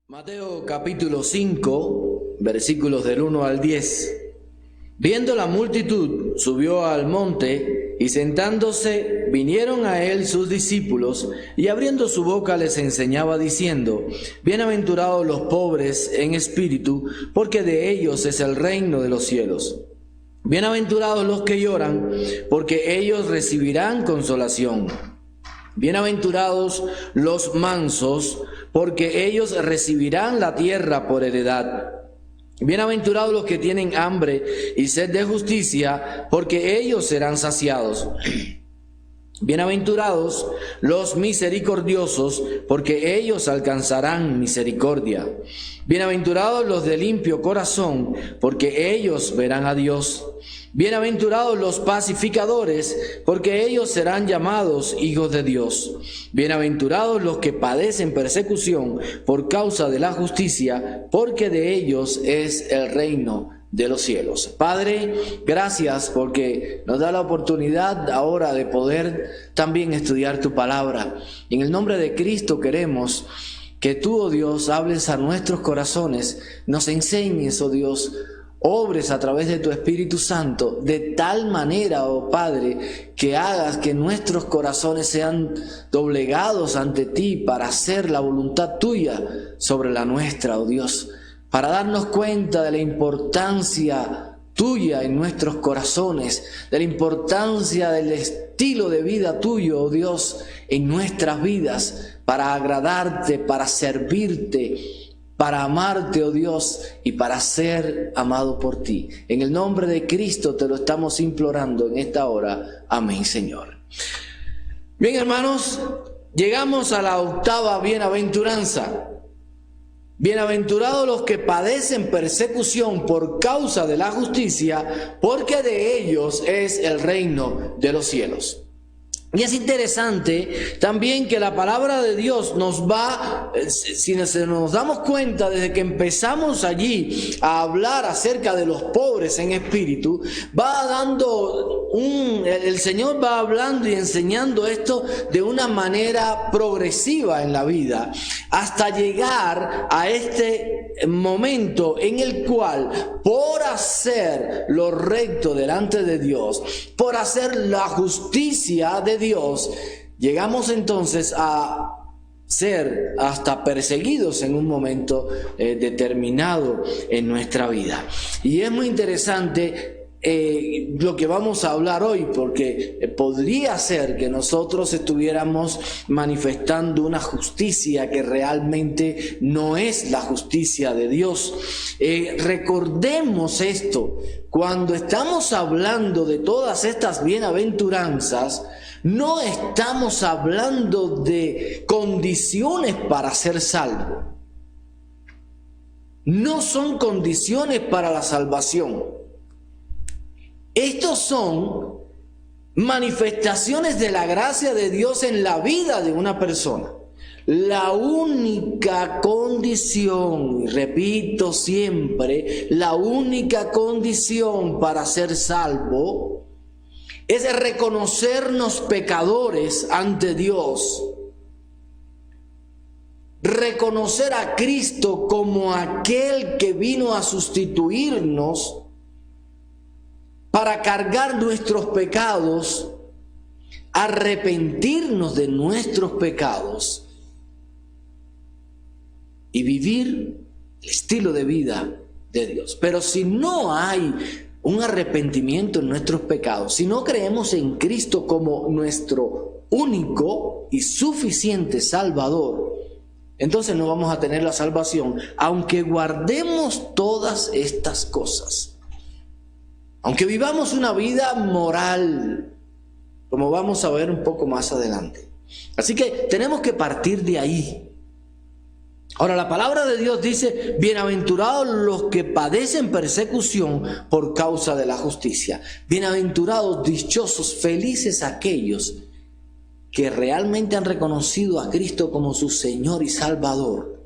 Mateo capítulo 5, versículos del 1 al 10. Viendo la multitud, subió al monte, y sentándose, vinieron a él sus discípulos, y abriendo su boca les enseñaba diciendo: Bienaventurados los pobres en espíritu, porque de ellos es el reino de los cielos. Bienaventurados los que lloran, porque ellos recibirán consolación. Bienaventurados los mansos, porque ellos recibirán la tierra por heredad. Bienaventurados los que tienen hambre y sed de justicia, porque ellos serán saciados. Bienaventurados los misericordiosos, porque ellos alcanzarán misericordia. Bienaventurados los de limpio corazón, porque ellos verán a Dios. Bienaventurados los pacificadores, porque ellos serán llamados hijos de Dios. Bienaventurados los que padecen persecución por causa de la justicia, porque de ellos es el reino de los cielos. Padre, gracias porque nos da la oportunidad ahora de poder también estudiar tu palabra. En el nombre de Cristo queremos que tú, oh Dios, hables a nuestros corazones, nos enseñes, oh Dios, obres a través de tu Espíritu Santo, de tal manera, oh Padre, que hagas que nuestros corazones sean doblegados ante ti para hacer la voluntad tuya sobre la nuestra, oh Dios, para darnos cuenta de la importancia tuya en nuestros corazones, de la importancia del estilo de vida tuyo, oh Dios, en nuestras vidas, para agradarte, para servirte, para amarte, oh Dios, y para ser amado por ti. En el nombre de Cristo te lo estamos implorando en esta hora. Amén, Señor. Bien, hermanos, llegamos a la octava bienaventuranza. Bienaventurados los que padecen persecución por causa de la justicia, porque de ellos es el reino de los cielos. Y es interesante también que la palabra de Dios nos va, si nos damos cuenta desde que empezamos allí a hablar acerca de los pobres en espíritu, va dando el Señor va hablando y enseñando esto de una manera progresiva en la vida, hasta llegar a este momento en el cual, por hacer lo recto delante de Dios, por hacer la justicia de Dios, llegamos entonces a ser hasta perseguidos en un momento determinado en nuestra vida. Y es muy interesante lo que vamos a hablar hoy, porque podría ser que nosotros estuviéramos manifestando una justicia que realmente no es la justicia de Dios. Recordemos esto: cuando estamos hablando de todas estas bienaventuranzas, no estamos hablando de condiciones para ser salvo. No son condiciones para la salvación. Estos son manifestaciones de la gracia de Dios en la vida de una persona. La única condición, y repito siempre, la única condición para ser salvo es reconocernos pecadores ante Dios. Reconocer a Cristo como aquel que vino a sustituirnos para cargar nuestros pecados, arrepentirnos de nuestros pecados y vivir el estilo de vida de Dios. Pero si no hay un arrepentimiento en nuestros pecados, si no creemos en Cristo como nuestro único y suficiente Salvador, entonces no vamos a tener la salvación, aunque guardemos todas estas cosas. Aunque vivamos una vida moral, como vamos a ver un poco más adelante. Así que tenemos que partir de ahí. Ahora, la palabra de Dios dice: bienaventurados los que padecen persecución por causa de la justicia. Bienaventurados, dichosos, felices aquellos que realmente han reconocido a Cristo como su Señor y Salvador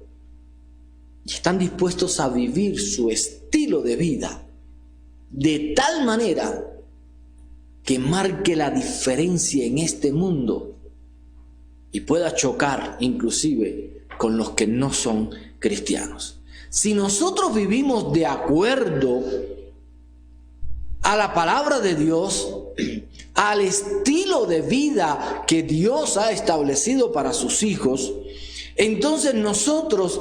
y están dispuestos a vivir su estilo de vida de tal manera que marque la diferencia en este mundo y pueda chocar inclusive con los que no son cristianos. Si nosotros vivimos de acuerdo a la palabra de Dios, al estilo de vida que Dios ha establecido para sus hijos, entonces nosotros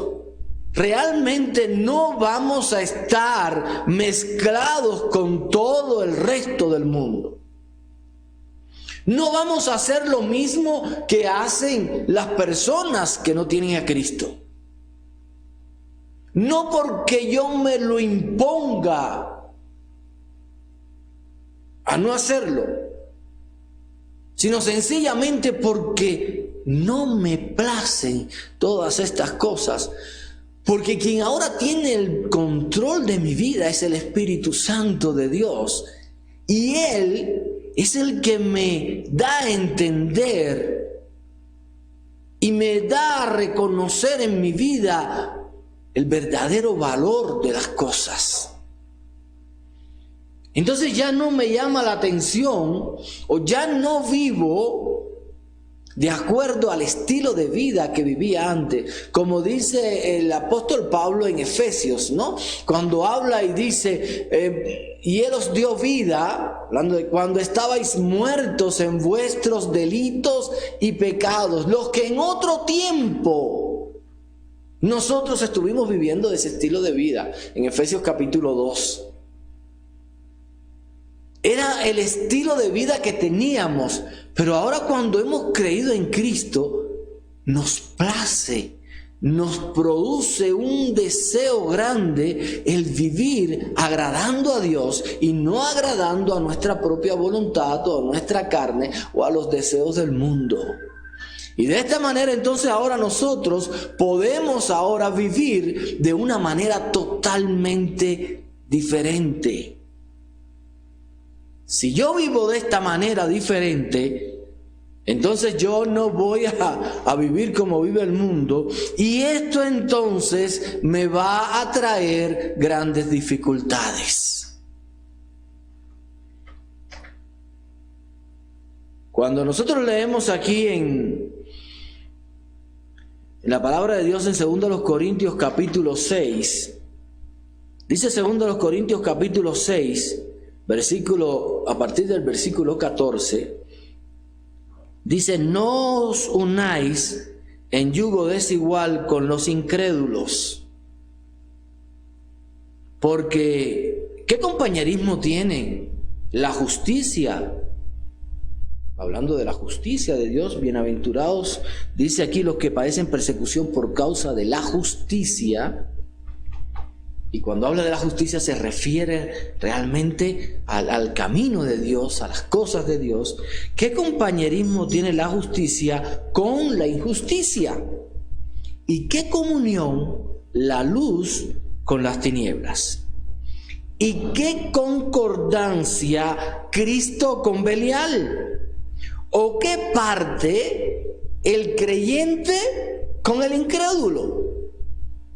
realmente no vamos a estar mezclados con todo el resto del mundo. No vamos a hacer lo mismo que hacen las personas que no tienen a Cristo. No porque yo me lo imponga a no hacerlo, sino sencillamente porque no me placen todas estas cosas. Porque quien ahora tiene el control de mi vida es el Espíritu Santo de Dios. Y Él es el que me da a entender y me da a reconocer en mi vida el verdadero valor de las cosas. Entonces ya no me llama la atención, o ya no vivo de acuerdo al estilo de vida que vivía antes. Como dice el apóstol Pablo en Efesios, ¿no? Cuando habla y dice, y Él os dio vida, hablando de cuando estabais muertos en vuestros delitos y pecados, los que en otro tiempo nosotros estuvimos viviendo de ese estilo de vida. En Efesios capítulo 2. Era el estilo de vida que teníamos, pero ahora cuando hemos creído en Cristo, nos place, nos produce un deseo grande el vivir agradando a Dios y no agradando a nuestra propia voluntad o a nuestra carne o a los deseos del mundo. Y de esta manera entonces ahora nosotros podemos ahora vivir de una manera totalmente diferente. Si yo vivo de esta manera diferente, entonces yo no voy a vivir como vive el mundo, y esto entonces me va a traer grandes dificultades. Cuando nosotros leemos aquí en la palabra de Dios en 2 Corintios capítulo 6, dice 2 Corintios capítulo 6, a partir del versículo 14, dice: no os unáis en yugo desigual con los incrédulos, porque ¿qué compañerismo tiene la justicia? Hablando de la justicia de Dios, bienaventurados, dice aquí, los que padecen persecución por causa de la justicia. Y cuando habla de la justicia se refiere realmente al camino de Dios, a las cosas de Dios. ¿Qué compañerismo tiene la justicia con la injusticia? ¿Y qué comunión la luz con las tinieblas? ¿Y qué concordancia Cristo con Belial? ¿O qué parte el creyente con el incrédulo?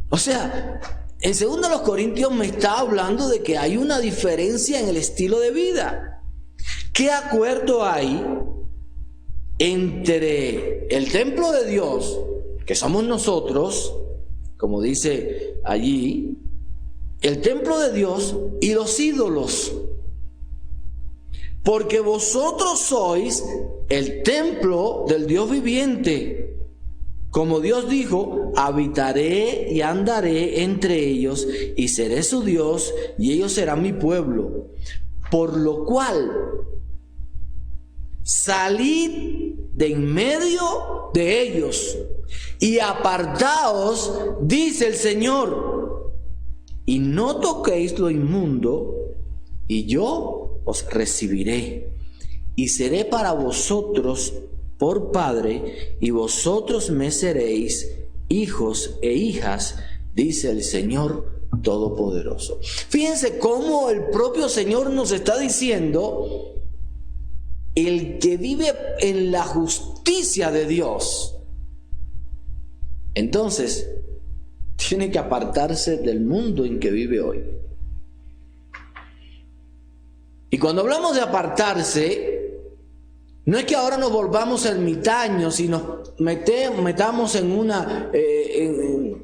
O sea, en 2 Corintios me está hablando de que hay una diferencia en el estilo de vida. ¿Qué acuerdo hay entre el templo de Dios, que somos nosotros, como dice allí, el templo de Dios, y los ídolos? Porque vosotros sois el templo del Dios viviente. Como Dios dijo, habitaré y andaré entre ellos, y seré su Dios, y ellos serán mi pueblo. Por lo cual, salid de en medio de ellos, y apartaos, dice el Señor, y no toquéis lo inmundo, y yo os recibiré, y seré para vosotros por Padre, y vosotros me seréis hijos e hijas, dice el Señor Todopoderoso. Fíjense cómo el propio Señor nos está diciendo: el que vive en la justicia de Dios, entonces tiene que apartarse del mundo en que vive hoy. Y cuando hablamos de apartarse, No es que ahora nos volvamos ermitaños y nos metamos en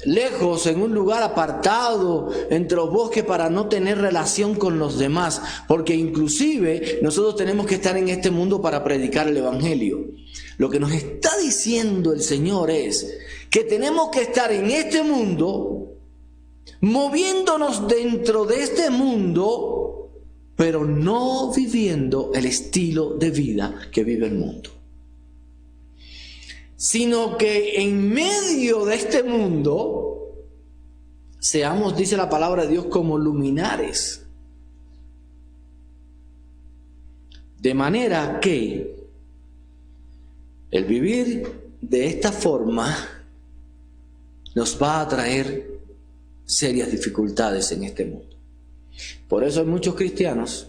lejos, en un lugar apartado, entre los bosques, para no tener relación con los demás, porque inclusive nosotros tenemos que estar en este mundo para predicar el Evangelio. Lo que nos está diciendo el Señor es que tenemos que estar en este mundo, moviéndonos dentro de este mundo, pero no viviendo el estilo de vida que vive el mundo, sino que en medio de este mundo seamos, dice la palabra de Dios, como luminares, de manera que el vivir de esta forma nos va a traer serias dificultades en este mundo. Por eso hay muchos cristianos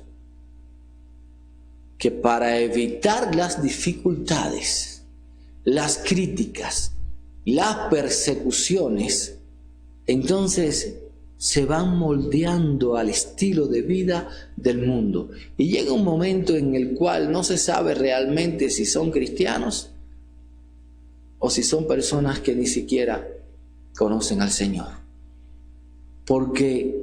que, para evitar las dificultades, las críticas, las persecuciones, entonces se van moldeando al estilo de vida del mundo. Y llega un momento en el cual no se sabe realmente si son cristianos o si son personas que ni siquiera conocen al Señor. Porque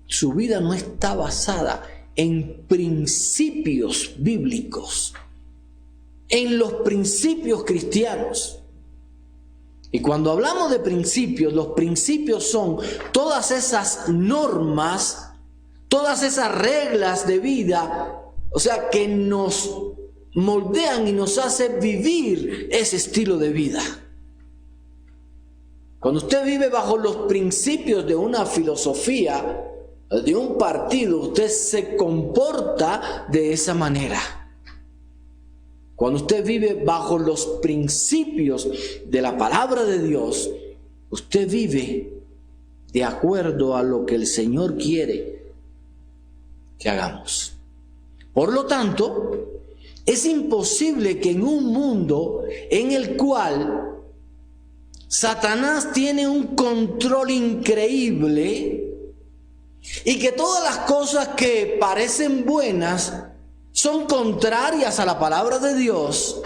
su vida no está basada en principios bíblicos, en los principios cristianos. Y cuando hablamos de principios, los principios son todas esas normas, todas esas reglas de vida, o sea, que nos moldean y nos hacen vivir ese estilo de vida. Cuando usted vive bajo los principios de una filosofía, de un partido, usted se comporta de esa manera. Cuando usted vive bajo los principios de la palabra de Dios, usted vive de acuerdo a lo que el Señor quiere que hagamos. Por lo tanto, es imposible que en un mundo en el cual Satanás tiene un control increíble y que todas las cosas que parecen buenas son contrarias a la palabra de Dios,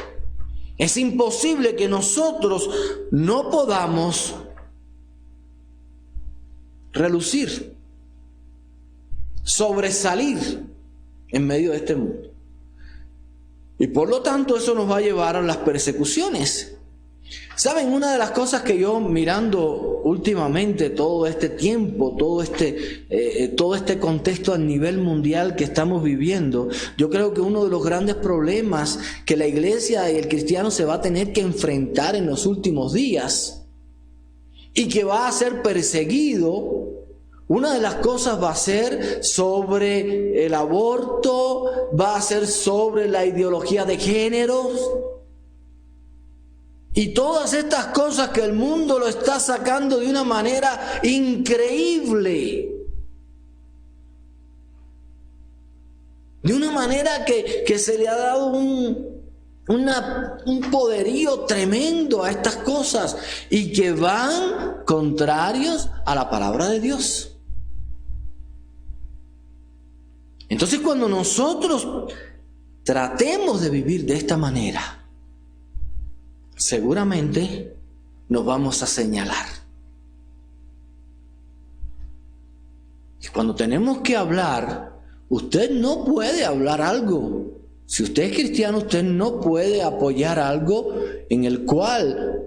es imposible que nosotros no podamos relucir, sobresalir en medio de este mundo. Y por lo tanto eso nos va a llevar a las persecuciones. ¿Saben? Una de las cosas que yo, mirando últimamente todo este tiempo, todo este contexto a nivel mundial que estamos viviendo, yo creo que uno de los grandes problemas que la iglesia y el cristiano se va a tener que enfrentar en los últimos días y que va a ser perseguido, una de las cosas va a ser sobre el aborto, va a ser sobre la ideología de géneros. Y todas estas cosas que el mundo lo está sacando de una manera increíble. De una manera que se le ha dado un poderío tremendo a estas cosas y que van contrarios a la palabra de Dios. Entonces, cuando nosotros tratemos de vivir de esta manera, seguramente nos vamos a señalar. Y cuando tenemos que hablar, usted no puede hablar algo. Si usted es cristiano, usted no puede apoyar algo en el cual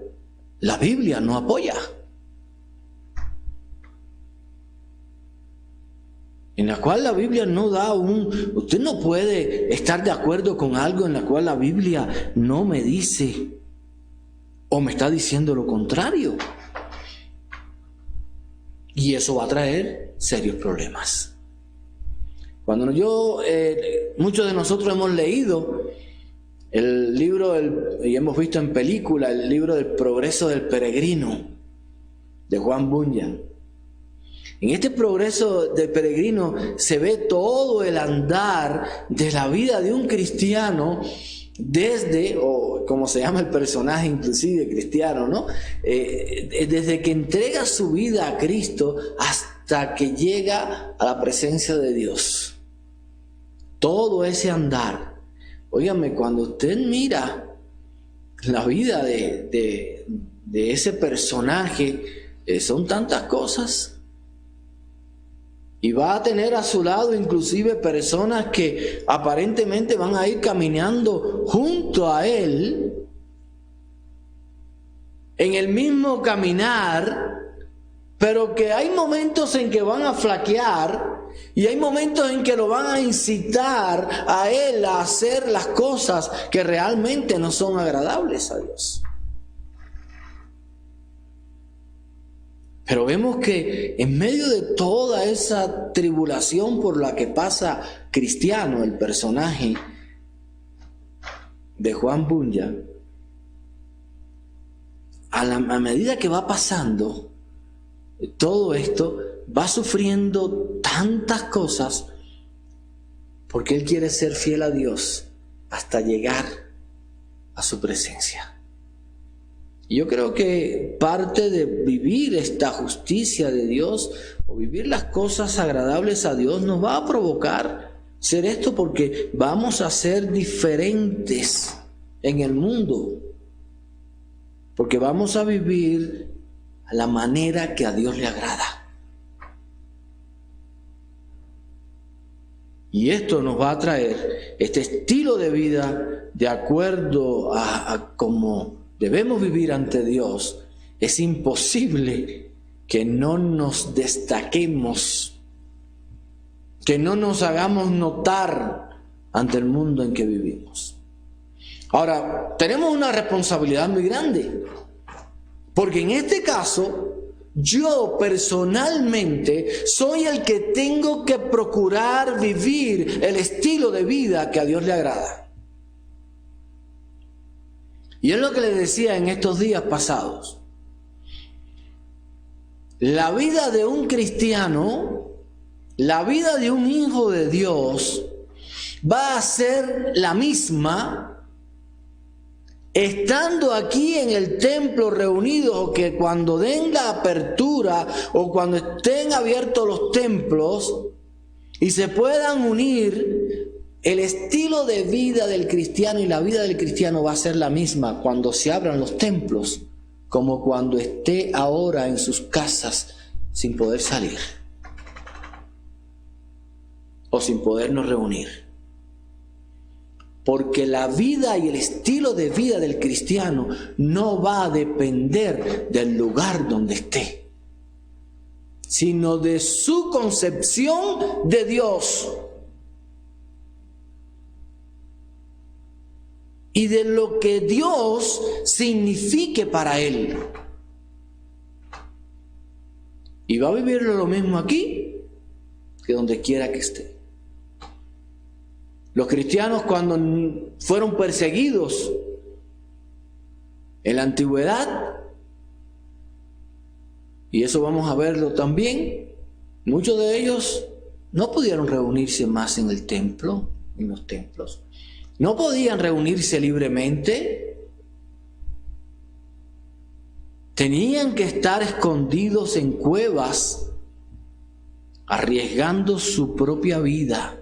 la Biblia no apoya. En la cual la Biblia no da usted no puede estar de acuerdo con algo en la cual la Biblia no me dice o me está diciendo lo contrario. Y eso va a traer serios problemas. Cuando muchos de nosotros hemos leído el libro, y hemos visto en película, el libro del Progreso del Peregrino, de Juan Bunyan. En este progreso del peregrino se ve todo el andar de la vida de un cristiano desde, o como se llama el personaje inclusive cristiano, ¿no? Desde que entrega su vida a Cristo hasta que llega a la presencia de Dios. Todo ese andar Óigame, cuando usted mira la vida de ese personaje, son tantas cosas. Y va a tener a su lado inclusive personas que aparentemente van a ir caminando junto a él, en el mismo caminar, pero que hay momentos en que van a flaquear y hay momentos en que lo van a incitar a él a hacer las cosas que realmente no son agradables a Dios. Pero vemos que en medio de toda esa tribulación por la que pasa Cristiano, el personaje de Juan Bunyan, a medida que va pasando todo esto, va sufriendo tantas cosas porque él quiere ser fiel a Dios hasta llegar a su presencia. Y yo creo que parte de vivir esta justicia de Dios o vivir las cosas agradables a Dios nos va a provocar ser esto, porque vamos a ser diferentes en el mundo, porque vamos a vivir a la manera que a Dios le agrada. Y esto nos va a traer este estilo de vida de acuerdo a cómo debemos vivir ante Dios. Es imposible que no nos destaquemos, que no nos hagamos notar ante el mundo en que vivimos. Ahora, tenemos una responsabilidad muy grande, porque en este caso, yo personalmente soy el que tengo que procurar vivir el estilo de vida que a Dios le agrada. Y es lo que les decía en estos días pasados. La vida de un cristiano, la vida de un hijo de Dios, va a ser la misma estando aquí en el templo reunidos, o que cuando den la apertura o cuando estén abiertos los templos y se puedan unir. El estilo de vida del cristiano y la vida del cristiano va a ser la misma cuando se abran los templos, como cuando esté ahora en sus casas sin poder salir o sin podernos reunir. Porque la vida y el estilo de vida del cristiano no va a depender del lugar donde esté, sino de su concepción de Dios y de lo que Dios signifique para él. Y va a vivirlo lo mismo aquí que donde quiera que esté. Los cristianos, cuando fueron perseguidos en la antigüedad, y eso vamos a verlo también, muchos de ellos no pudieron reunirse más en el templo, en los templos. No podían reunirse libremente. Tenían que estar escondidos en cuevas, arriesgando su propia vida.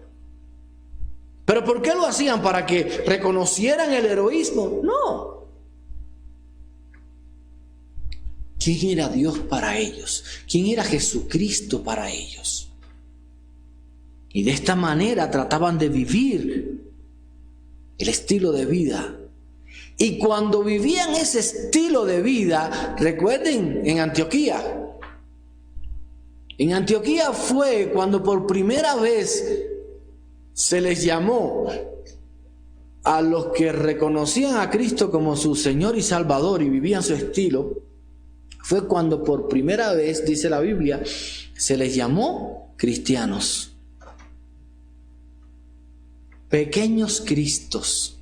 ¿Pero por qué lo hacían? ¿Para que reconocieran el heroísmo? No. ¿Quién era Dios para ellos? ¿Quién era Jesucristo para ellos? Y de esta manera trataban de vivir el estilo de vida. Y cuando vivían ese estilo de vida, recuerden, en Antioquía fue cuando por primera vez se les llamó a los que reconocían a Cristo como su Señor y Salvador y vivían su estilo. Fue cuando por primera vez, dice la Biblia, se les llamó cristianos. Pequeños cristos,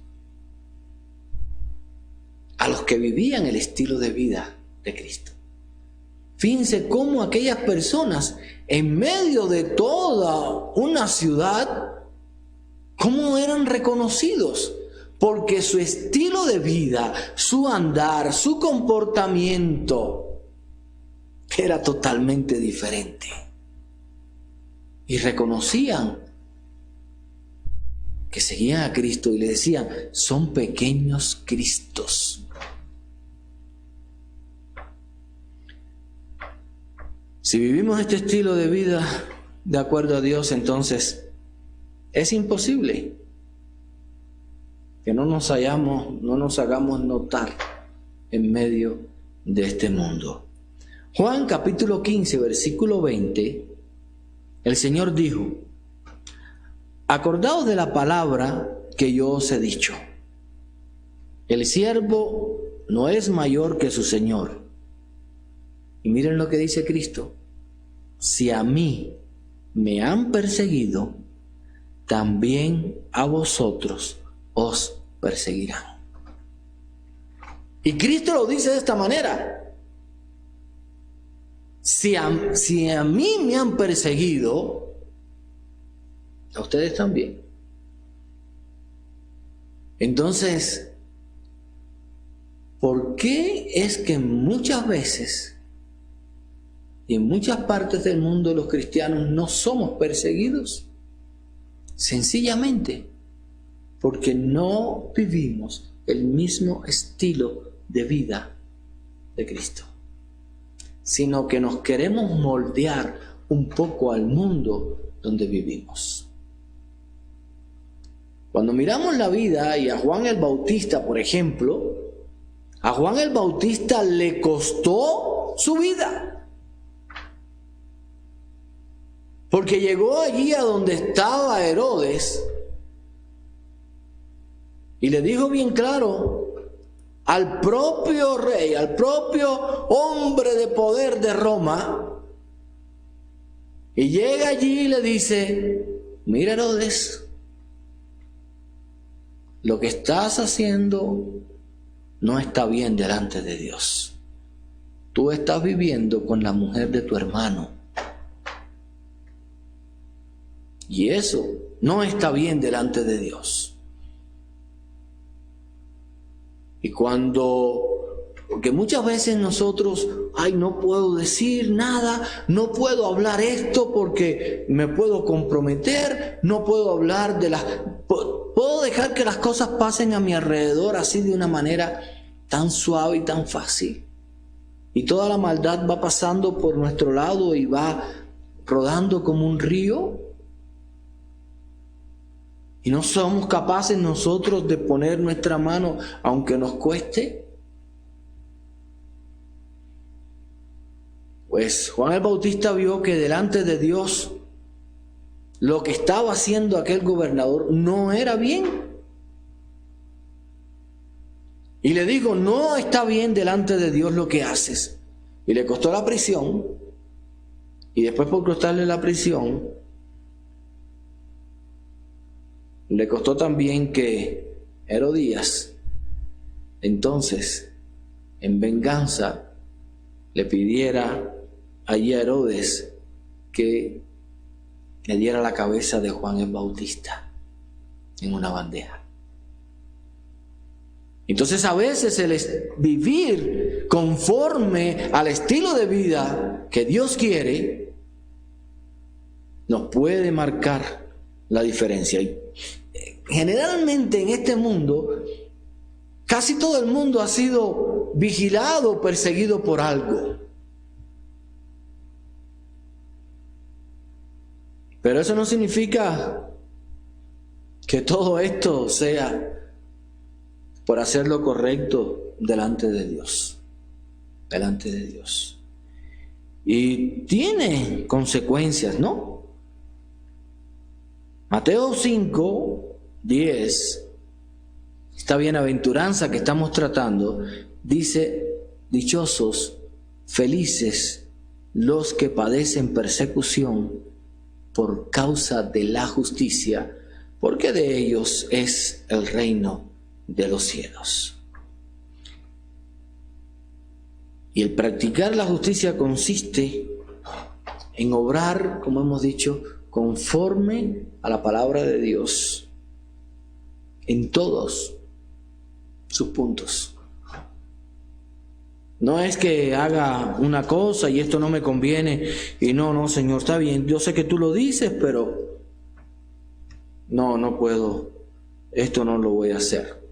a los que vivían el estilo de vida de Cristo. Fíjense cómo aquellas personas, en medio de toda una ciudad, cómo eran reconocidos, porque su estilo de vida, su andar, su comportamiento era totalmente diferente. Y reconocían que seguían a Cristo y le decían, son pequeños Cristos. Si vivimos este estilo de vida de acuerdo a Dios, entonces es imposible que no nos hagamos notar en medio de este mundo. Juan capítulo 15, versículo 20, el Señor dijo, acordaos de la palabra que yo os he dicho. El siervo no es mayor que su Señor. Y miren lo que dice Cristo. Si a mí me han perseguido, también a vosotros os perseguirán. Y Cristo lo dice de esta manera. Si a mí me han perseguido, a ustedes también. Entonces, ¿por qué es que muchas veces y en muchas partes del mundo los cristianos no somos perseguidos? Sencillamente porque no vivimos el mismo estilo de vida de Cristo, sino que nos queremos moldear un poco al mundo donde vivimos. Cuando miramos la vida y a Juan el Bautista, por ejemplo, a Juan el Bautista le costó su vida. Porque llegó allí a donde estaba Herodes y le dijo bien claro al propio rey, al propio hombre de poder de Roma, y llega allí y le dice, mira Herodes, lo que estás haciendo no está bien delante de Dios. Tú estás viviendo con la mujer de tu hermano. Y eso no está bien delante de Dios. Y porque muchas veces nosotros, no puedo decir nada, no puedo hablar esto porque me puedo comprometer, no puedo hablar puedo dejar que las cosas pasen a mi alrededor así de una manera tan suave y tan fácil. Y toda la maldad va pasando por nuestro lado y va rodando como un río. Y no somos capaces nosotros de poner nuestra mano aunque nos cueste. Pues Juan el Bautista vio que delante de Dios lo que estaba haciendo aquel gobernador no era bien. Y le digo, no está bien delante de Dios lo que haces. Y le costó la prisión. Y después por costarle la prisión, le costó también que Herodías, entonces, en venganza, le pidiera allí a Herodes que le diera la cabeza de Juan el Bautista en una bandeja. Entonces a veces el vivir conforme al estilo de vida que Dios quiere nos puede marcar la diferencia. Y generalmente en este mundo, casi todo el mundo ha sido vigilado, perseguido por algo. Pero eso no significa que todo esto sea por hacer lo correcto delante de Dios. Delante de Dios. Y tiene consecuencias, ¿no? Mateo 5, 10, esta bienaventuranza que estamos tratando, dice, dichosos, felices los que padecen persecución por causa de la justicia, porque de ellos es el reino de los cielos. Y el practicar la justicia consiste en obrar, como hemos dicho, conforme a la palabra de Dios en todos sus puntos. No es que haga una cosa y esto no me conviene y no, Señor, está bien, yo sé que tú lo dices, pero no puedo esto no lo voy a hacer.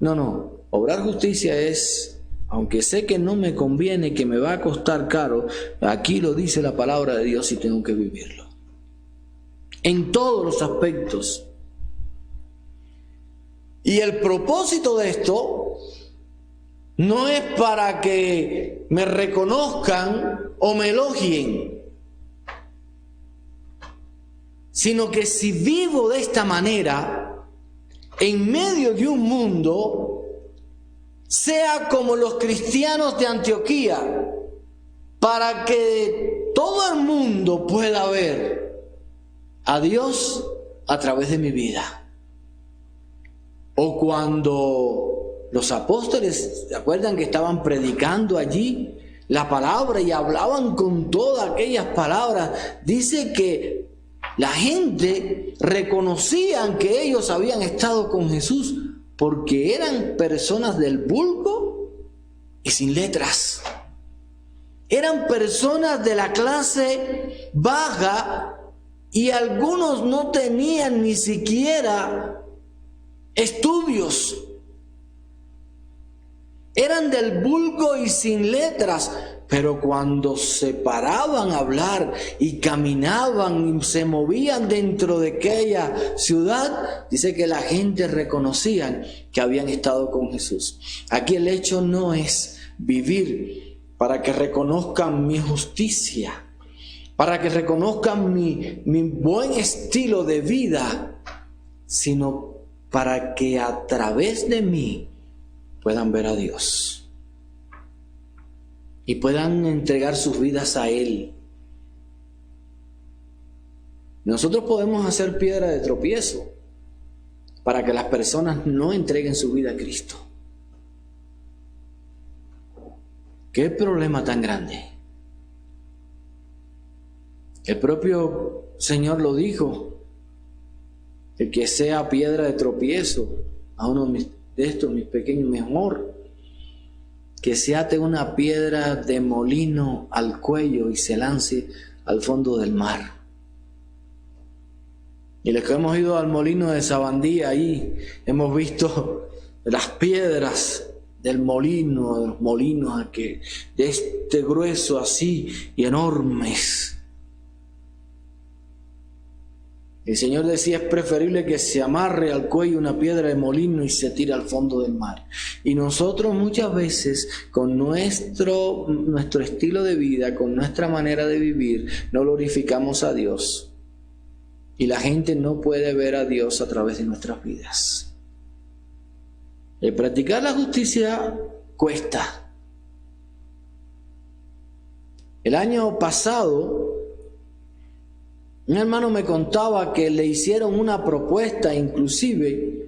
No, obrar justicia es, aunque sé que no me conviene, que me va a costar caro, aquí lo dice la palabra de Dios y tengo que vivirlo. En todos los aspectos. Y el propósito de esto no es para que me reconozcan o me elogien, sino que si vivo de esta manera, en medio de un mundo, sea como los cristianos de Antioquía, para que todo el mundo pueda ver a Dios a través de mi vida. O cuando los apóstoles, ¿se acuerdan que estaban predicando allí la palabra y hablaban con todas aquellas palabras? Dice que la gente reconocían que ellos habían estado con Jesús porque eran personas del vulgo y sin letras. Eran personas de la clase baja y algunos no tenían ni siquiera estudios. Eran del vulgo y sin letras, pero cuando se paraban a hablar y caminaban y se movían dentro de aquella ciudad, dice que la gente reconocía que habían estado con Jesús. Aquí el hecho no es vivir para que reconozcan mi justicia, para que reconozcan mi buen estilo de vida, sino para que a través de mí puedan ver a Dios y puedan entregar sus vidas a Él. Nosotros podemos hacer piedra de tropiezo para que las personas no entreguen su vida a Cristo. ¿Qué problema tan grande? El propio Señor lo dijo: el que sea piedra de tropiezo a uno de estos mis pequeños, mejor que se ate una piedra de molino al cuello y se lance al fondo del mar. Y los que hemos ido al molino de Sabandía, ahí hemos visto las piedras del molino, de los molinos de este grueso así y enormes. El Señor decía: es preferible que se amarre al cuello una piedra de molino y se tire al fondo del mar. Y nosotros muchas veces con nuestro estilo de vida, con nuestra manera de vivir, no glorificamos a Dios. Y la gente no puede ver a Dios a través de nuestras vidas. El practicar la justicia cuesta. El año pasado, un hermano me contaba que le hicieron una propuesta, inclusive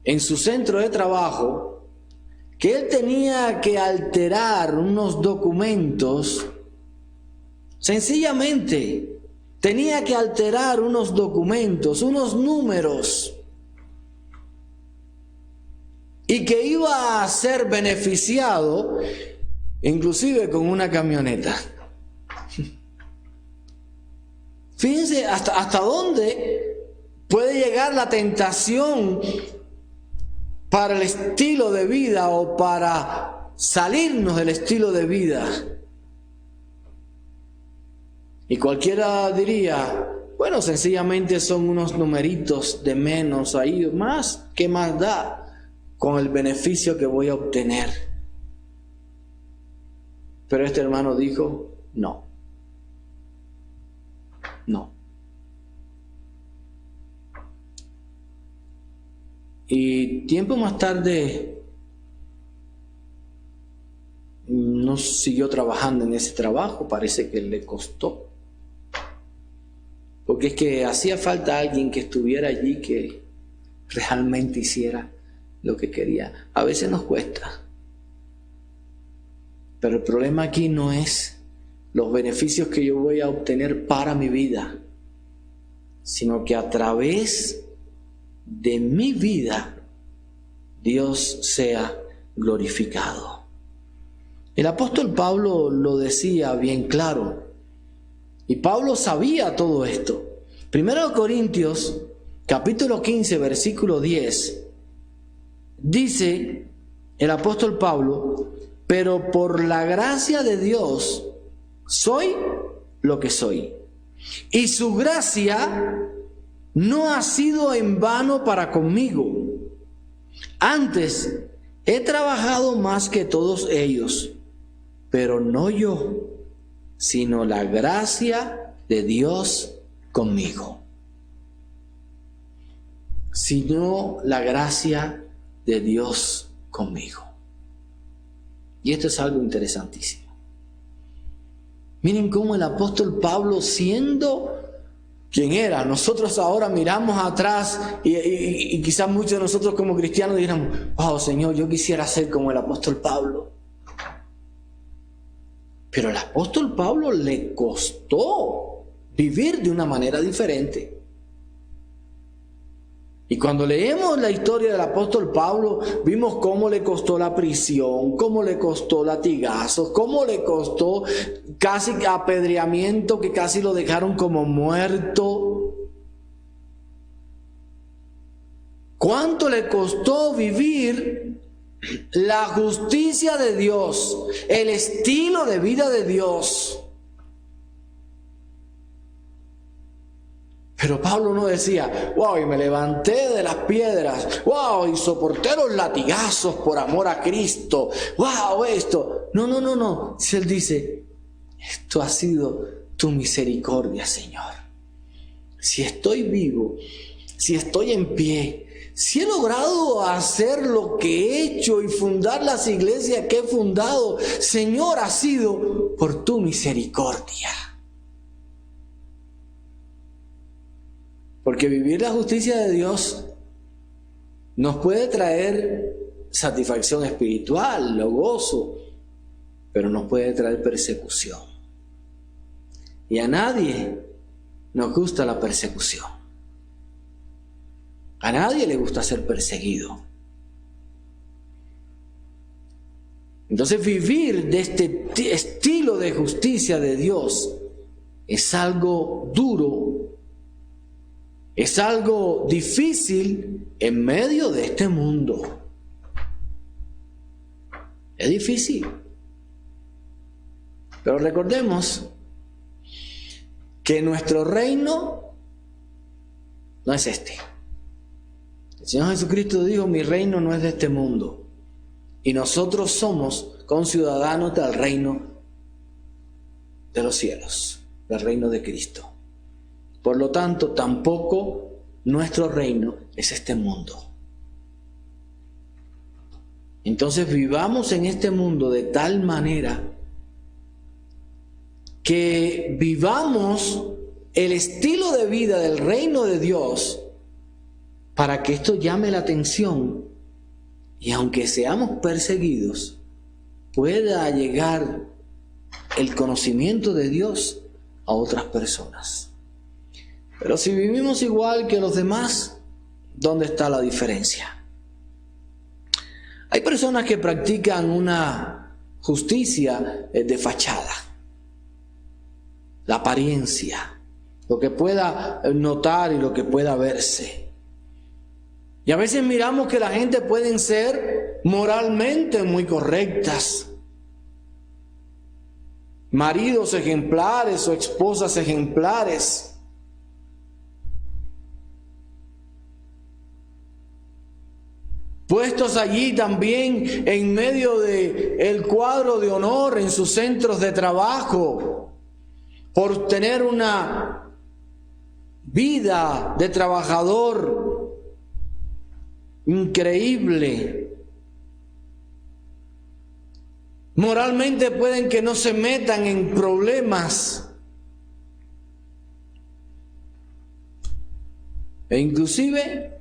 en su centro de trabajo, que él tenía que alterar unos documentos. Sencillamente tenía que alterar unos documentos, unos números, y que iba a ser beneficiado inclusive con una camioneta. Fíjense hasta dónde puede llegar la tentación para el estilo de vida o para salirnos del estilo de vida. Y cualquiera diría: bueno, sencillamente son unos numeritos de menos ahí, más, ¿qué más da con el beneficio que voy a obtener? Pero este hermano dijo: no. Y tiempo más tarde no siguió trabajando en ese trabajo, parece que le costó. Porque es que hacía falta alguien que estuviera allí, que realmente hiciera lo que quería. A veces nos cuesta. Pero el problema aquí no es los beneficios que yo voy a obtener para mi vida, sino que a través de mi vida Dios sea glorificado. El apóstol Pablo lo decía bien claro, y Pablo sabía todo esto. 1 Corintios capítulo 15, versículo 10, dice el apóstol Pablo: pero por la gracia de Dios soy lo que soy, y su gracia no ha sido en vano para conmigo. Antes he trabajado más que todos ellos, pero no yo, sino la gracia de Dios conmigo. Sino la gracia de Dios conmigo. Y esto es algo interesantísimo. Miren cómo el apóstol Pablo, siendo quien era, nosotros ahora miramos atrás y quizás muchos de nosotros como cristianos diríamos: wow, Señor, yo quisiera ser como el apóstol Pablo. Pero al apóstol Pablo le costó vivir de una manera diferente. Y cuando leemos la historia del apóstol Pablo, vimos cómo le costó la prisión, cómo le costó latigazos, cómo le costó casi apedreamiento, que casi lo dejaron como muerto. ¿Cuánto le costó vivir la justicia de Dios, el estilo de vida de Dios? Pero Pablo no decía: wow, y me levanté de las piedras, wow, y soporté los latigazos por amor a Cristo, wow, esto. No. Él dice: esto ha sido tu misericordia, Señor. Si estoy vivo, si estoy en pie, si he logrado hacer lo que he hecho y fundar las iglesias que he fundado, Señor, ha sido por tu misericordia. Porque vivir la justicia de Dios nos puede traer satisfacción espiritual, lo gozo, pero nos puede traer persecución. Y a nadie nos gusta la persecución. A nadie le gusta ser perseguido. Entonces, vivir de este estilo de justicia de Dios es algo duro. Es algo difícil en medio de este mundo. Es difícil. Pero recordemos que nuestro reino no es este. El Señor Jesucristo dijo: mi reino no es de este mundo. Y nosotros somos conciudadanos del reino de los cielos, del reino de Cristo. Por lo tanto, tampoco nuestro reino es este mundo. Entonces vivamos en este mundo de tal manera que vivamos el estilo de vida del reino de Dios para que esto llame la atención y, aunque seamos perseguidos, pueda llegar el conocimiento de Dios a otras personas. Pero si vivimos igual que los demás, ¿dónde está la diferencia? Hay personas que practican una justicia de fachada, la apariencia, lo que pueda notar y lo que pueda verse. Y a veces miramos que la gente pueden ser moralmente muy correctas, maridos ejemplares o esposas ejemplares, puestos allí también en medio del cuadro de honor en sus centros de trabajo, por tener una vida de trabajador increíble. Moralmente pueden que no se metan en problemas, e inclusive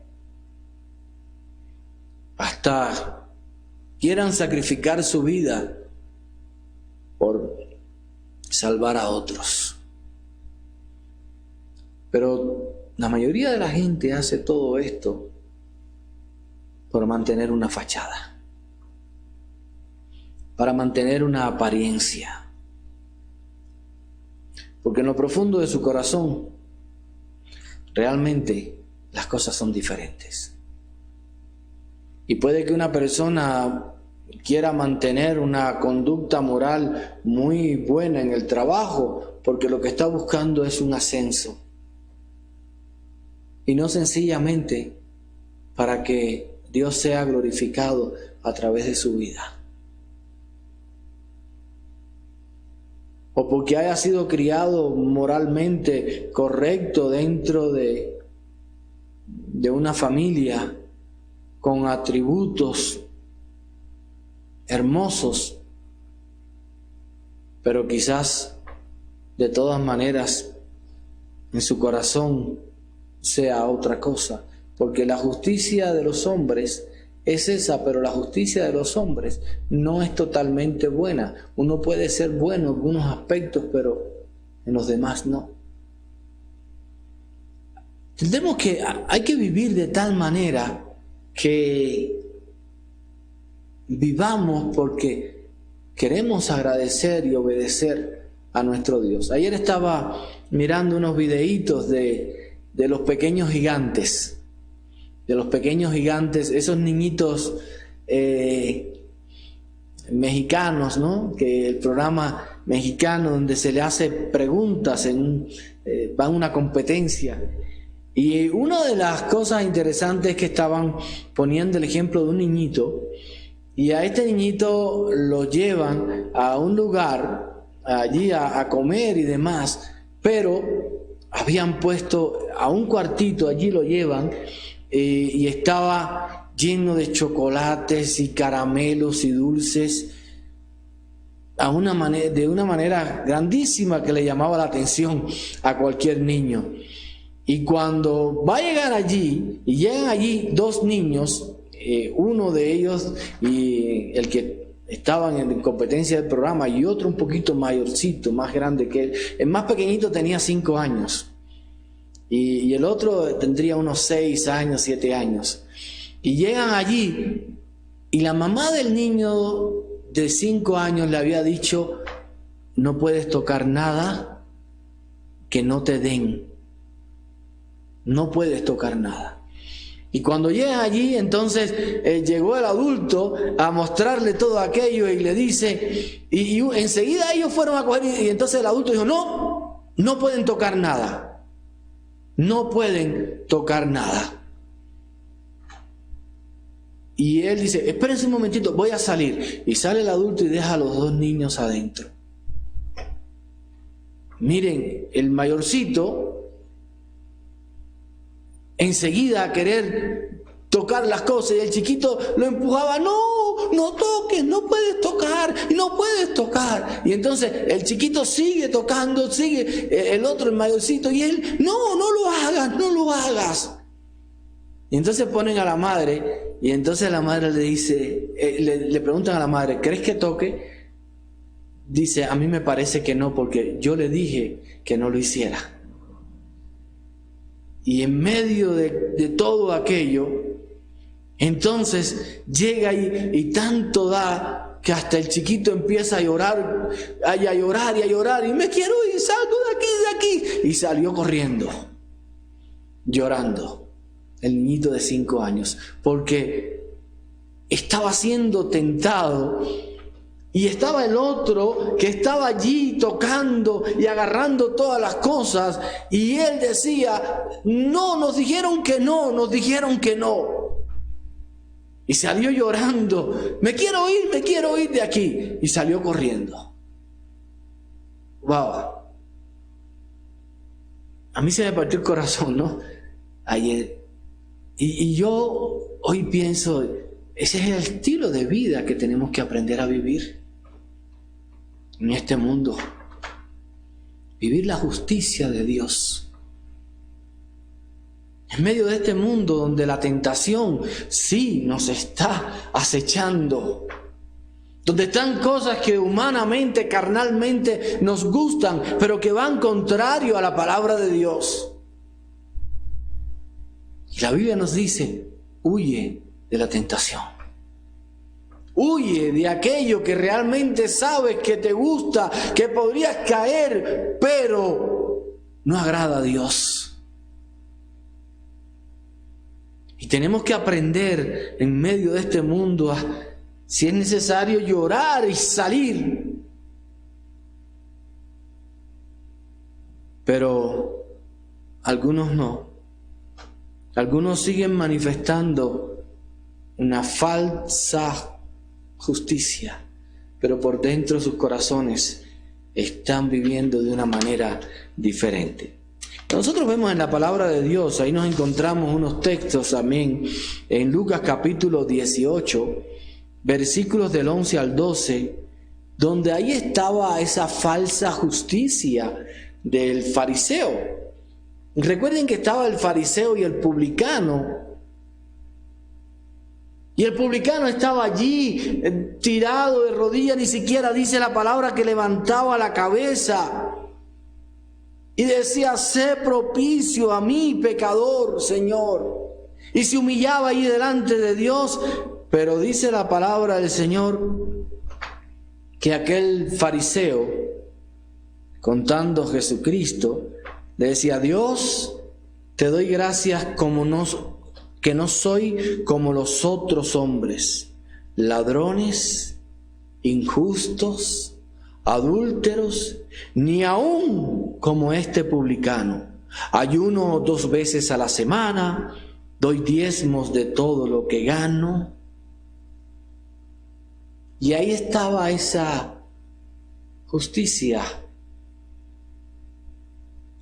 hasta quieran sacrificar su vida por salvar a otros. Pero la mayoría de la gente hace todo esto por mantener una fachada, para mantener una apariencia, porque en lo profundo de su corazón realmente las cosas son diferentes. Y puede que una persona quiera mantener una conducta moral muy buena en el trabajo, porque lo que está buscando es un ascenso. Y no sencillamente para que Dios sea glorificado a través de su vida. O porque haya sido criado moralmente correcto dentro de una familia con atributos hermosos, pero quizás de todas maneras en su corazón sea otra cosa, porque la justicia de los hombres es esa, pero la justicia de los hombres no es totalmente buena. Uno puede ser bueno en algunos aspectos, pero en los demás no. Entendemos que hay que vivir de tal manera que vivamos porque queremos agradecer y obedecer a nuestro Dios. Ayer estaba mirando unos videitos de los pequeños gigantes. De los pequeños gigantes, esos niñitos mexicanos, ¿no? Que el programa mexicano donde se le hace preguntas va a una competencia. Y una de las cosas interesantes es que estaban poniendo el ejemplo de un niñito, y a este niñito lo llevan a un lugar allí a comer y demás, pero habían puesto a un cuartito, allí lo llevan, y estaba lleno de chocolates y caramelos y dulces de una manera grandísima que le llamaba la atención a cualquier niño. Y cuando va a llegar allí, y llegan allí dos niños, uno de ellos y el que estaban en competencia del programa, y otro un poquito mayorcito, más grande que él. El más pequeñito tenía 5 años. Y el otro tendría unos 6 años, 7 años. Y llegan allí, y la mamá del niño de 5 años le había dicho: no puedes tocar nada que no te den. No puedes tocar nada. Y cuando llegan allí, entonces llegó el adulto a mostrarle todo aquello y le dice, y enseguida ellos fueron a coger, y entonces el adulto dijo: no pueden tocar nada. No pueden tocar nada. Y él dice: espérense un momentito, voy a salir. Y sale el adulto y deja a los dos niños adentro. Miren, el mayorcito enseguida a querer tocar las cosas, y el chiquito lo empujaba: no toques, no puedes tocar, no puedes tocar. Y entonces el chiquito sigue tocando, sigue el otro, el mayorcito, y él: no lo hagas. Y entonces ponen a la madre, y entonces la madre le dice, le preguntan a la madre: ¿crees que toque? Dice: a mí me parece que no, porque yo le dije que no lo hiciera. Y en medio de todo aquello, entonces llega y tanto da que hasta el chiquito empieza a llorar, y a llorar, y me quiero ir, salgo de aquí. Y salió corriendo, llorando, el niñito de 5 años, porque estaba siendo tentado. Y estaba el otro que estaba allí tocando y agarrando todas las cosas, y él decía: no, nos dijeron que no. Y salió llorando: me quiero ir de aquí. Y salió corriendo. Wow. A mí se me partió el corazón, ¿no? Ayer. Y yo hoy pienso, ese es el estilo de vida que tenemos que aprender a vivir en este mundo. Vivir la justicia de Dios. En medio de este mundo donde la tentación sí nos está acechando, donde están cosas que humanamente, carnalmente nos gustan, pero que van contrario a la palabra de Dios. Y la Biblia nos dice: huye de la tentación. Huye de aquello que realmente sabes que te gusta, que podrías caer, pero no agrada a Dios. Y tenemos que aprender en medio de este mundo a, si es necesario, llorar y salir. Pero algunos no. Algunos siguen manifestando una falsa justicia, pero por dentro sus corazones están viviendo de una manera diferente. Nosotros vemos en la palabra de Dios, ahí nos encontramos unos textos, amén, en Lucas capítulo 18, versículos del 11 al 12, donde ahí estaba esa falsa justicia del fariseo. Recuerden que estaba el fariseo y el publicano. Y el publicano estaba allí, tirado de rodillas, ni siquiera dice la palabra que levantaba la cabeza y decía: sé propicio a mí, pecador, Señor. Y se humillaba ahí delante de Dios. Pero dice la palabra del Señor que aquel fariseo, contando Jesucristo, le decía: Dios, te doy gracias que no soy como los otros hombres, ladrones, injustos, adúlteros, ni aún como este publicano. Ayuno 2 veces a la semana, doy diezmos de todo lo que gano. Y ahí estaba esa justicia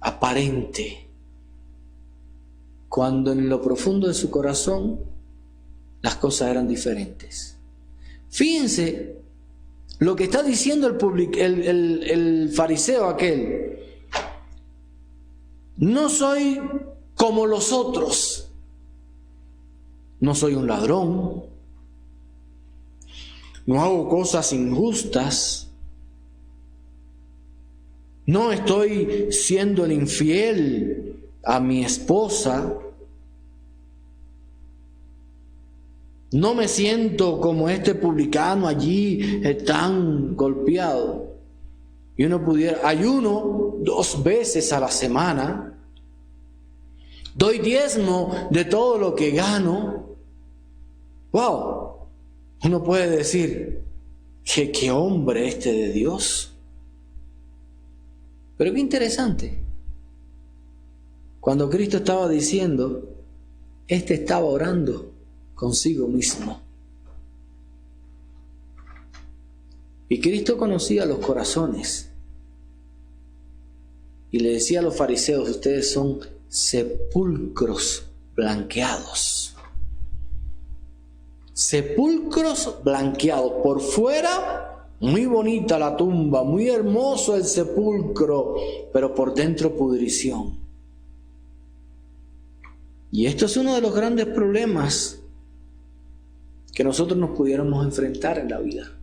aparente, cuando en lo profundo de su corazón las cosas eran diferentes. Fíjense lo que está diciendo el fariseo aquel: no soy como los otros, no soy un ladrón, no hago cosas injustas, no estoy siendo el infiel a mi esposa, no me siento como este publicano allí tan golpeado. Y uno pudiera, ayuno 2 veces a la semana, doy diezmo de todo lo que gano. ¡Wow! Uno puede decir, qué hombre este de Dios. Pero qué interesante. Cuando Cristo estaba diciendo, este estaba orando consigo mismo. Y Cristo conocía los corazones. Y le decía a los fariseos: ustedes son sepulcros blanqueados. Sepulcros blanqueados. Por fuera, muy bonita la tumba, muy hermoso el sepulcro, pero por dentro pudrición. Y esto es uno de los grandes problemas que nosotros nos pudiéramos enfrentar en la vida.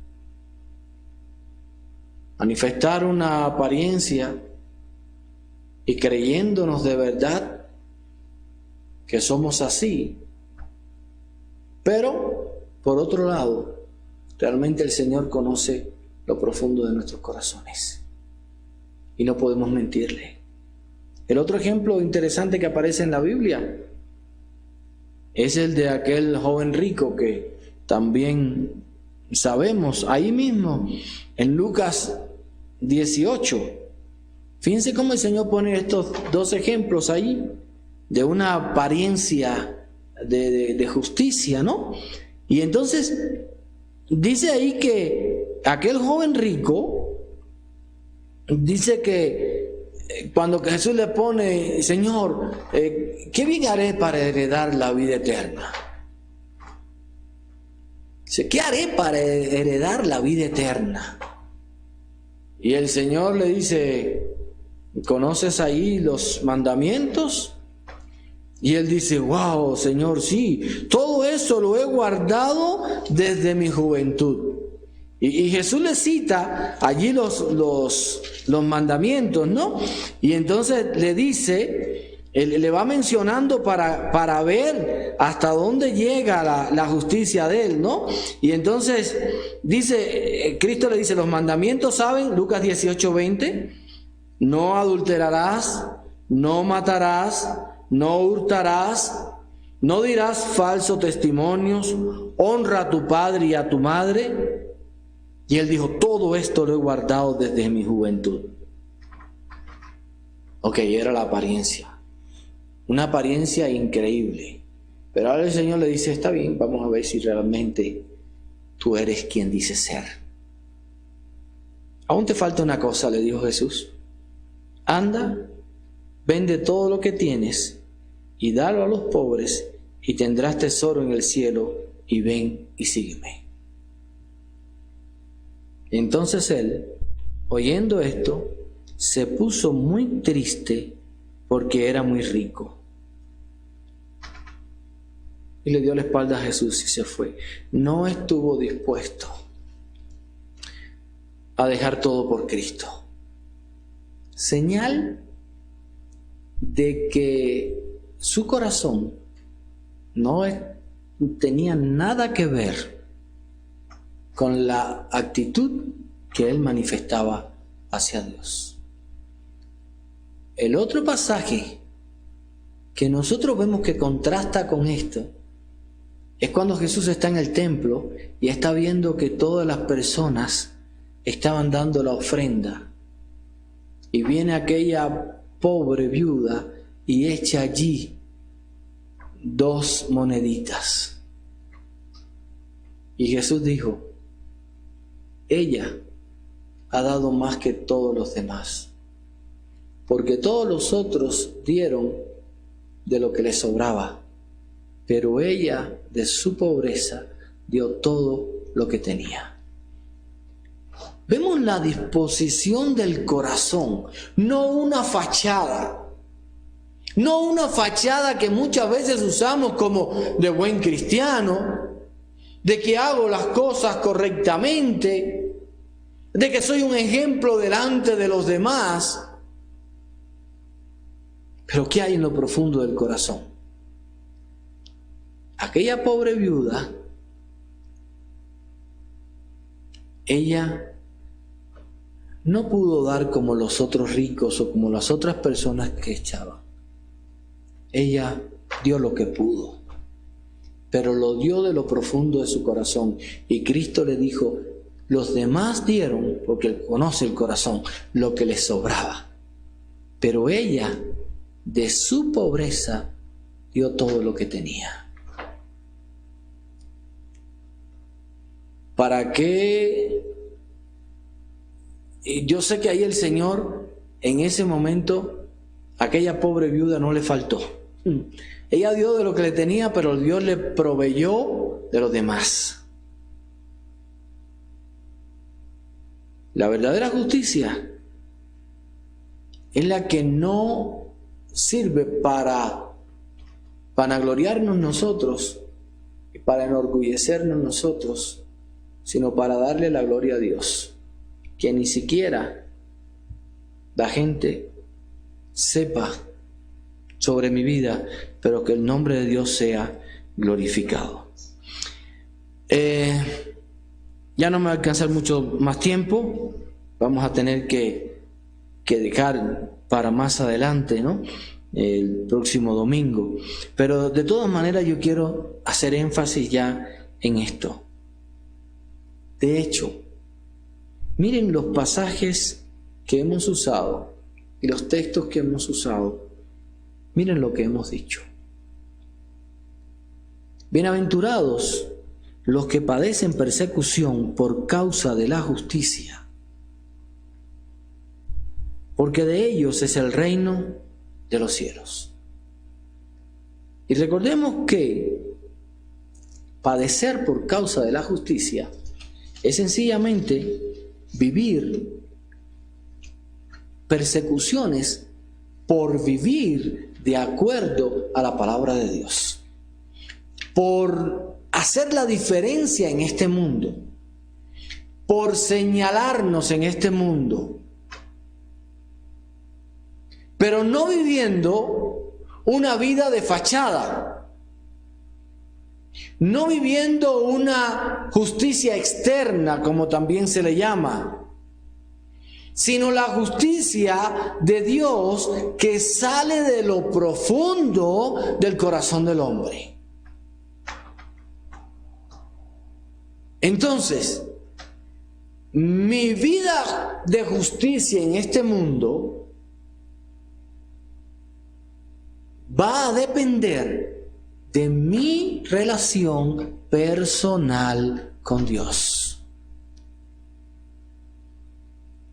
Manifestar una apariencia y creyéndonos de verdad que somos así. Pero, por otro lado, realmente el Señor conoce lo profundo de nuestros corazones. Y no podemos mentirle. El otro ejemplo interesante que aparece en la Biblia es el de aquel joven rico que también sabemos ahí mismo en Lucas 18. Fíjense cómo el Señor pone estos 2 ejemplos ahí de una apariencia de justicia, ¿no? Y entonces dice ahí que aquel joven rico, dice que cuando Jesús le pone: Señor, ¿qué bien haré para heredar la vida eterna? Dice: ¿qué haré para heredar la vida eterna? Y el Señor le dice: ¿conoces ahí los mandamientos? Y él dice: wow, Señor, sí, todo eso lo he guardado desde mi juventud. Y Jesús le cita allí los mandamientos, ¿no? Y entonces le dice, le va mencionando para ver hasta dónde llega la justicia de él, ¿no? Y entonces dice, Cristo le dice: los mandamientos, ¿saben? Lucas 18:20, no adulterarás, no matarás, no hurtarás, No dirás falsos testimonios, honra a tu padre y a tu madre. Y él dijo, todo esto lo he guardado desde mi juventud. Ok, era la apariencia. Una apariencia increíble. Pero ahora el Señor le dice, está bien, vamos a ver si realmente tú eres quien dices ser. Aún te falta una cosa, le dijo Jesús. Anda, vende todo lo que tienes y dalo a los pobres y tendrás tesoro en el cielo, y ven y sígueme. Entonces él, oyendo esto, se puso muy triste porque era muy rico. Y le dio la espalda a Jesús y se fue. No estuvo dispuesto a dejar todo por Cristo. Señal de que su corazón no tenía nada que ver con la actitud que él manifestaba hacia Dios. El otro pasaje que nosotros vemos que contrasta con esto es cuando Jesús está en el templo y está viendo que todas las personas estaban dando la ofrenda. Y viene aquella pobre viuda y echa allí 2 moneditas. Y Jesús dijo, ella ha dado más que todos los demás, porque todos los otros dieron de lo que les sobraba, pero ella de su pobreza dio todo lo que tenía. Vemos la disposición del corazón, no una fachada. No una fachada que muchas veces usamos como de buen cristiano, de que hago las cosas correctamente, de que soy un ejemplo delante de los demás. Pero ¿qué hay en lo profundo del corazón? Aquella pobre viuda, ella no pudo dar como los otros ricos o como las otras personas que echaban. Ella dio lo que pudo, pero lo dio de lo profundo de su corazón. Y Cristo le dijo, los demás dieron, porque Él conoce el corazón, lo que les sobraba. Pero ella, de su pobreza, dio todo lo que tenía. ¿Para qué? Yo sé que ahí el Señor, en ese momento, aquella pobre viuda no le faltó. Ella dio de lo que le tenía, pero Dios le proveyó de los demás. La verdadera justicia es la que no sirve para vanagloriarnos nosotros y para enorgullecernos nosotros, sino para darle la gloria a Dios. Que ni siquiera la gente sepa sobre mi vida, pero que el nombre de Dios sea glorificado. Ya no me va a alcanzar mucho más tiempo, vamos a tener que dejar para más adelante, ¿no? El próximo domingo. Pero de todas maneras yo quiero hacer énfasis ya en esto. De hecho, miren los pasajes que hemos usado y los textos que hemos usado. Miren lo que hemos dicho. Bienaventurados los que padecen persecución por causa de la justicia, porque de ellos es el reino de los cielos. Y recordemos que padecer por causa de la justicia es sencillamente vivir persecuciones por vivir de acuerdo a la palabra de Dios, por hacer la diferencia en este mundo, por señalarnos en este mundo, pero no viviendo una vida de fachada, no viviendo una justicia externa, como también se le llama, sino la justicia de Dios que sale de lo profundo del corazón del hombre. Entonces, mi vida de justicia en este mundo va a depender de mi relación personal con Dios.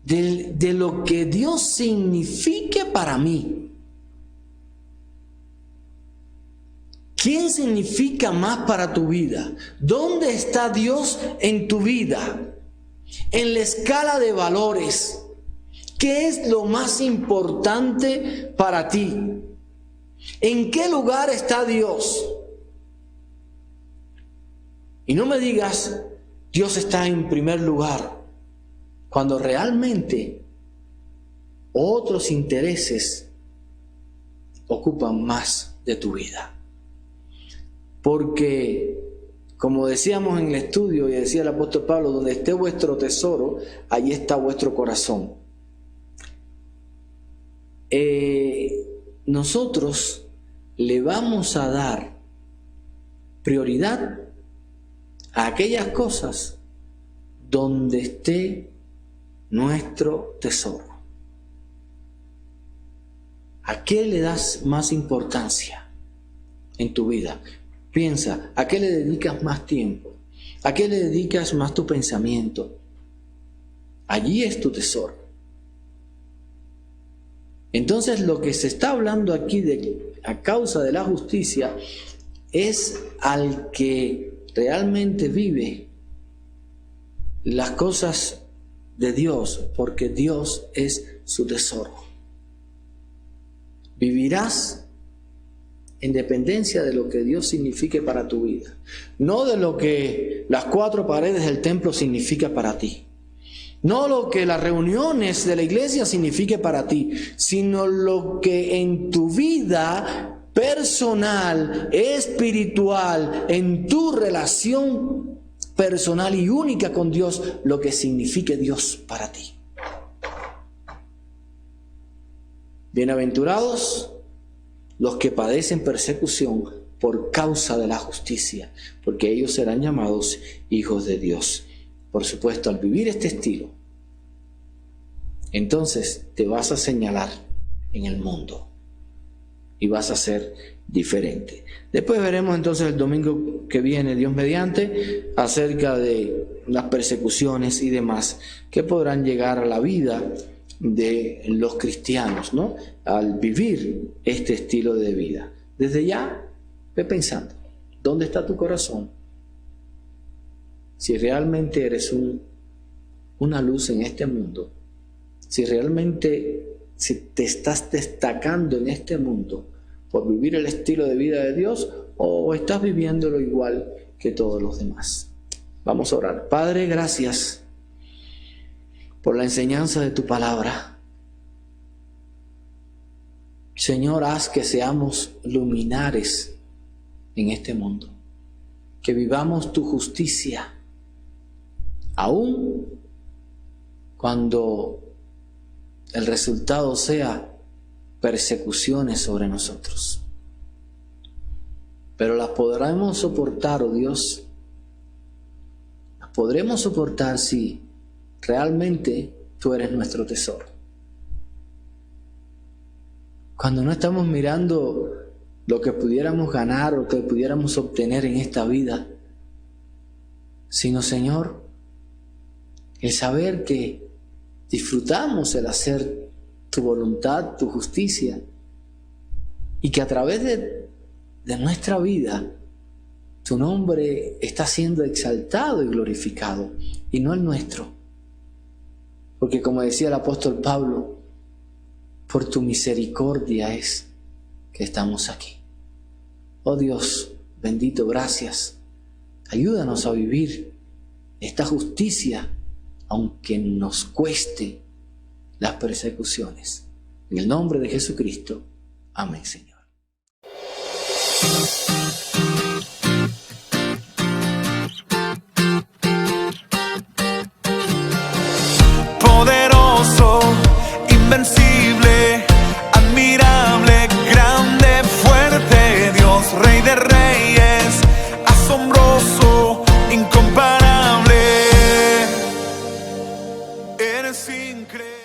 De lo que Dios signifique para mí. ¿Quién significa más para tu vida? ¿Dónde está Dios en tu vida? En la escala de valores, ¿qué es lo más importante para ti? ¿En qué lugar está Dios? Y no me digas, Dios está en primer lugar, cuando realmente otros intereses ocupan más de tu vida. Porque, como decíamos en el estudio y decía el apóstol Pablo, donde esté vuestro tesoro, allí está vuestro corazón. Nosotros le vamos a dar prioridad a aquellas cosas donde esté nuestro tesoro. ¿A qué le das más importancia en tu vida? Piensa, ¿a qué le dedicas más tiempo? ¿A qué le dedicas más tu pensamiento? Allí es tu tesoro. Entonces, lo que se está hablando aquí a causa de la justicia es al que realmente vive las cosas de Dios, porque Dios es su tesoro. Vivirás en dependencia de lo que Dios signifique para tu vida, no de lo que las 4 paredes del templo significa para ti, no lo que las reuniones de la iglesia signifique para ti, sino lo que en tu vida personal, espiritual, en tu relación personal y única con Dios, lo que signifique Dios para ti. Bienaventurados los que padecen persecución por causa de la justicia, porque ellos serán llamados hijos de Dios. Por supuesto, al vivir este estilo, entonces te vas a señalar en el mundo y vas a ser diferente. Después veremos entonces el domingo que viene, Dios mediante, acerca de las persecuciones y demás que podrán llegar a la vida de los cristianos, ¿no? Al vivir este estilo de vida. Desde ya, ve pensando, ¿dónde está tu corazón? Si realmente eres una luz en este mundo, si realmente te estás destacando en este mundo por vivir el estilo de vida de Dios, o estás viviéndolo igual que todos los demás. Vamos a orar. Padre, gracias por la enseñanza de tu palabra. Señor, haz que seamos luminares en este mundo, que vivamos tu justicia, aun cuando el resultado sea persecuciones sobre nosotros. Pero las podremos soportar, oh Dios, las podremos soportar si realmente tú eres nuestro tesoro. Cuando no estamos mirando lo que pudiéramos ganar o que pudiéramos obtener en esta vida, sino, Señor, el saber que disfrutamos el hacer tu voluntad, tu justicia, y que a través de nuestra vida tu nombre está siendo exaltado y glorificado, y no el nuestro. Porque como decía el apóstol Pablo, por tu misericordia es que estamos aquí. Oh Dios, bendito, gracias. Ayúdanos a vivir esta justicia, aunque nos cueste las persecuciones. En el nombre de Jesucristo. Amén, Señor. Poderoso sin creer.